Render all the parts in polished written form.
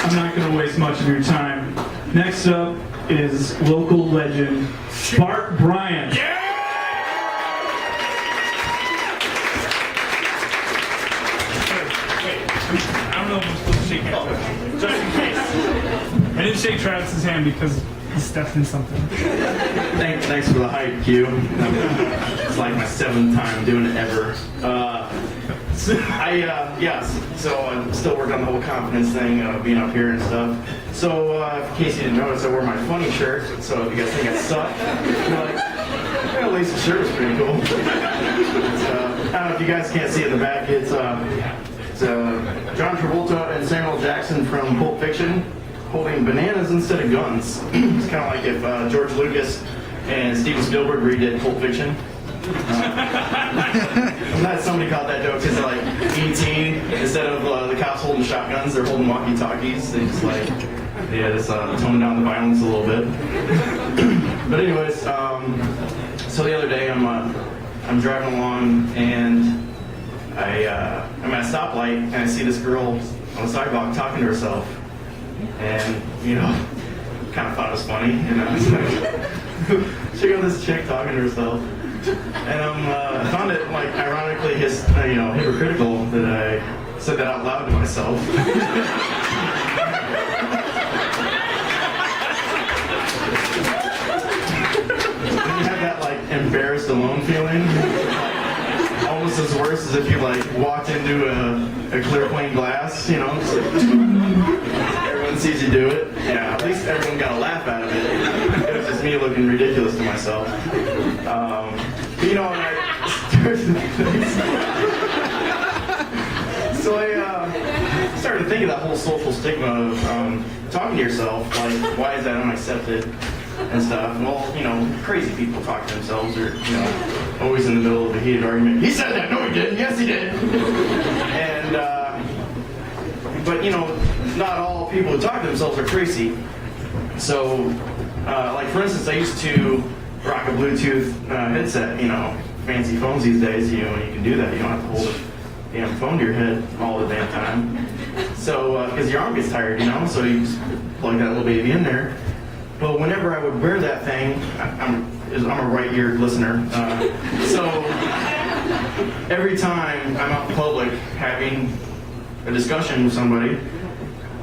I'm not going to waste much of your time. Next up is local legend Bart Bryant. Yeah! Wait, I don't know if I'm supposed to shake hands with him, just in case. I didn't shake Travis's hand because he stepped in something. Thanks for the hype, Q. It's like my 7th time doing it ever. So I'm still working on the whole confidence thing, being up here and stuff. So, in case you didn't notice, I wore my funny shirt. So if you guys think I suck, you're like, yeah, at least the shirt was pretty cool. I don't know if you guys can't see it in the back. It's John Travolta and Samuel Jackson from Pulp Fiction holding bananas instead of guns. It's kind of like if George Lucas and Steven Spielberg redid Pulp Fiction. I'm glad somebody caught that joke because like E.T. instead of the cops holding shotguns, they're holding walkie-talkies. They just tone down the violence a little bit. But anyways, so the other day I'm driving along and I'm at a stoplight and I see this girl on the sidewalk talking to herself, and kind of thought it was funny. It's like, check out this chick talking to herself. And I found it like ironically hypocritical that I said that out loud to myself. Then you have that like embarrassed alone feeling, almost as worse as if you like walked into a clear pane glass, just like, everyone sees you do it. Yeah, at least everyone got a laugh out of it. It was just me looking ridiculous to myself. And so I started to think of that whole social stigma of talking to yourself, like, why is that unaccepted and stuff. Well, crazy people talk to themselves, or, always in the middle of a heated argument. He said that, no he didn't, yes he did. And, but, not all people who talk to themselves are crazy. So, like for instance, I used to rock a Bluetooth headset, fancy phones these days, you can do that. You don't have to hold a damn phone to your head all the damn time. So, because your arm gets tired, so you just plug that little baby in there. But whenever I would wear that thing, I'm a right-eared listener, so every time I'm out in public having a discussion with somebody,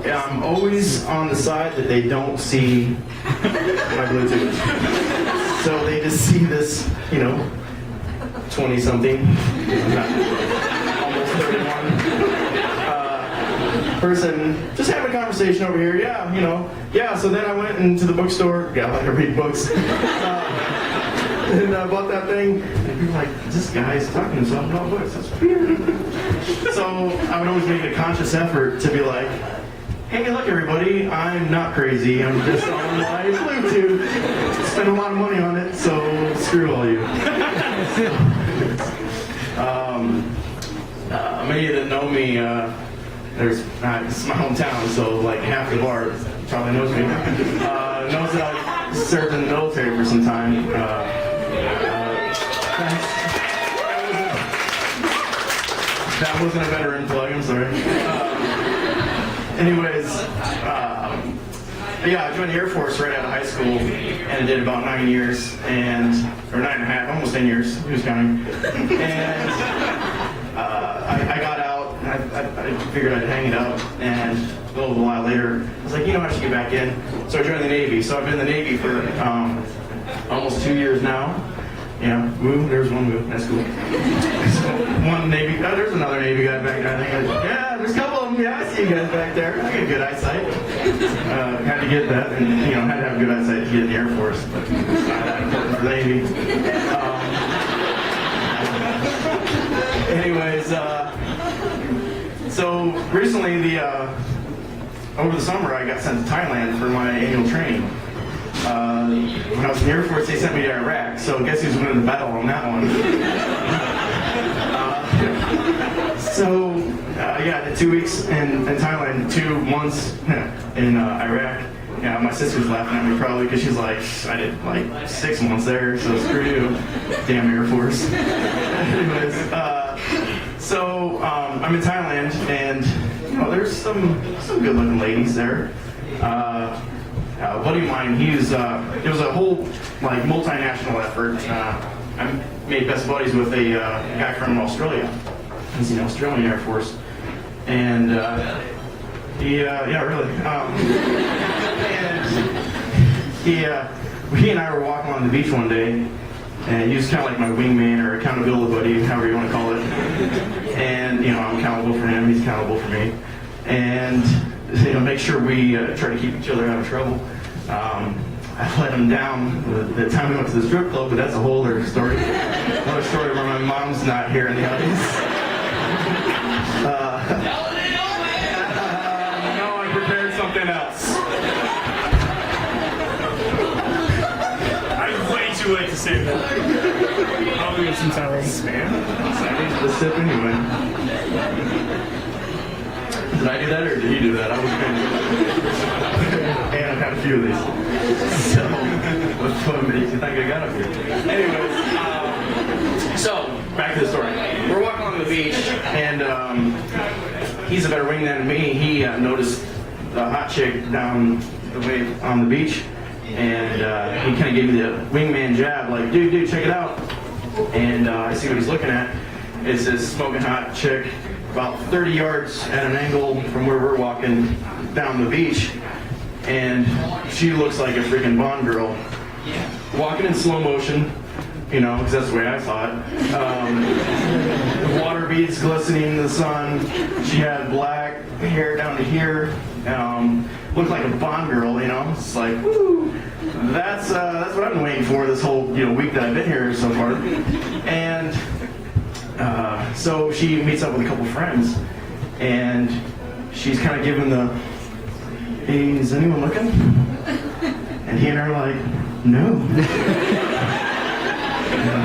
I'm always on the side that they don't see my Bluetooth. So they just see this, 20-something, almost 31, person just having a conversation over here. Yeah, so then I went into the bookstore, got to read books, and bought that thing. And people were like, this guy's talking to himself about books. That's weird. So I would always make a conscious effort to be like, hey, look everybody, I'm not crazy, I'm just on my Bluetooth. Spend a lot of money on it, so screw all you. Many that know me, this is my hometown, so like half the bar probably knows me. Knows that I served in the military for some time. That wasn't a veteran plug, I'm sorry. Anyways, I joined the Air Force right out of high school, and I did about 9 years, or 9.5, almost 10 years, who's counting. And I got out, and I figured I'd hang it up, and a little while later, I was like, I should get back in. So I joined the Navy. So I've been in the Navy for almost 2 years now. Yeah, woo, there's one woo, that's cool. One Navy, there's another Navy guy back there. Yeah, there's a couple of them, yeah, I see you guys back there. I got good eyesight. Had to get that, and had to have good eyesight to get in the Air Force, but it's not that important for the Navy. Anyways, so recently, over the summer, I got sent to Thailand for my annual training. When I was in the Air Force, they sent me to Iraq, so guess who's winning the battle on that one? I did 2 weeks in Thailand, 2 months in Iraq. Yeah, my sister's laughing at me probably because she's like, I did like 6 months there, so screw you, damn Air Force. Anyways, I'm in Thailand, and there's some good-looking ladies there. A buddy of mine, it was a whole like multinational effort. I made best buddies with a guy from Australia. He's in the Australian Air Force, and yeah, really. He and I were walking on the beach one day, and he was kind of like my wingman or accountability buddy, however you want to call it. And I'm accountable for him, he's accountable for me, and make sure we try to keep each other out of trouble. I let him down the time we went to the strip club, but that's a whole other story. Another story where my mom's not here in the audience. No, I prepared something else. I'm way too late to say that. I'll go get some towels. Man, I need the sip anyway. Did I do that or did he do that? I was going to. And I've had a few of these. So, what fun makes you think I got up here? Anyways, so back to the story. We're walking along the beach, and he's a better wingman than me. He noticed the hot chick down the way on the beach, and he kind of gave me the wingman jab, like, dude, check it out. And I see what he's looking at. It's this smoking hot chick about 30 yards at an angle from where we're walking down the beach, and she looks like a freaking Bond girl, walking in slow motion, because that's the way I saw it. The water beads glistening in the sun. She had black hair down to here. Looked like a Bond girl, It's like, woo! That's what I've been waiting for this whole week that I've been here so far. And so she meets up with a couple friends, and she's kind of giving the, hey, is anyone looking? And he and her are like, no.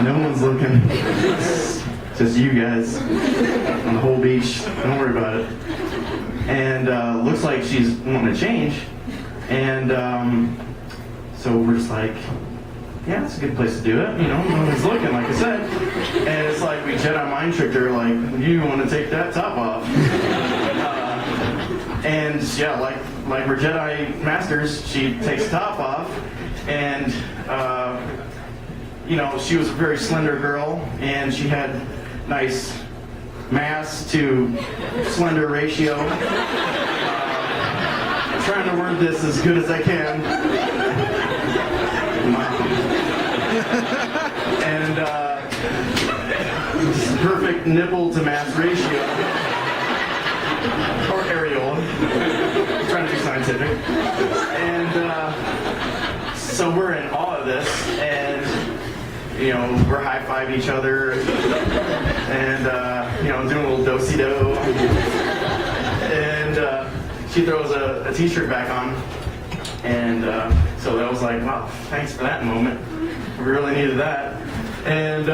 No one's looking. It's just you guys on the whole beach. Don't worry about it. And looks like she's wanting to change. And so we're just like, yeah, it's a good place to do it. No one's looking, like I said. And it's like we Jedi mind tricked her, like, you want to take that top off. And yeah, like we're Jedi masters, she takes the top off. And, she was a very slender girl, and she had nice mass to slender ratio. I'm trying to word this as good as I can. And perfect nipple to mass ratio, or areola. I'm trying to be scientific. And so we're in awe of this, and we're high-fiving each other, and doing a little do-si-do. And she throws a t-shirt back on, and so that was like, wow, thanks for that moment. We really needed that. And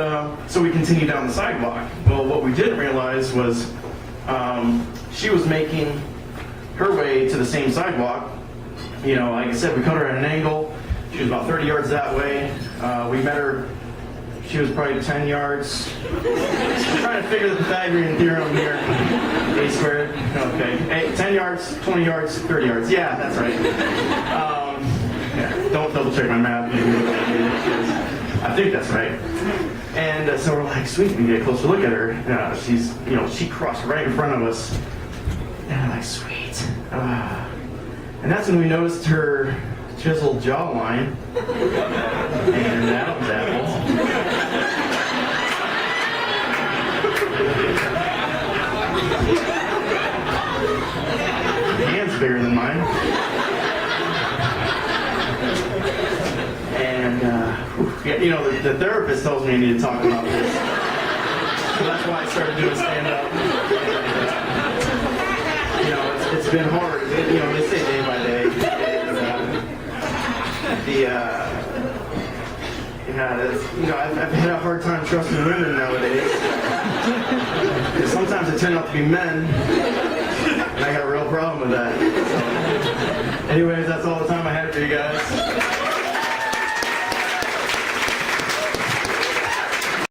so we continued down the sidewalk. Well, what we didn't realize was she was making her way to the same sidewalk. Like I said, we caught her at an angle. She was about 30 yards that way. We met her. She was probably 10 yards. Trying to figure the Pythagorean theorem here. A squared. Okay. 10 yards, 20 yards, 30 yards. Yeah, that's right. Don't double check my math. I think that's right. And so we're like, sweet, we can get a closer look at her. She crossed right in front of us. And I'm like, sweet. And that's when we noticed her chiseled jawline. And Adam's apples. Hand's bigger than mine. And, the therapist tells me I need to talk about this. So that's why I started doing stand-up. It's been hard. They say day by day. I've had a hard time trusting women nowadays. Because sometimes they turn out to be men. And I got a real problem with that. So, anyways, that's all the time.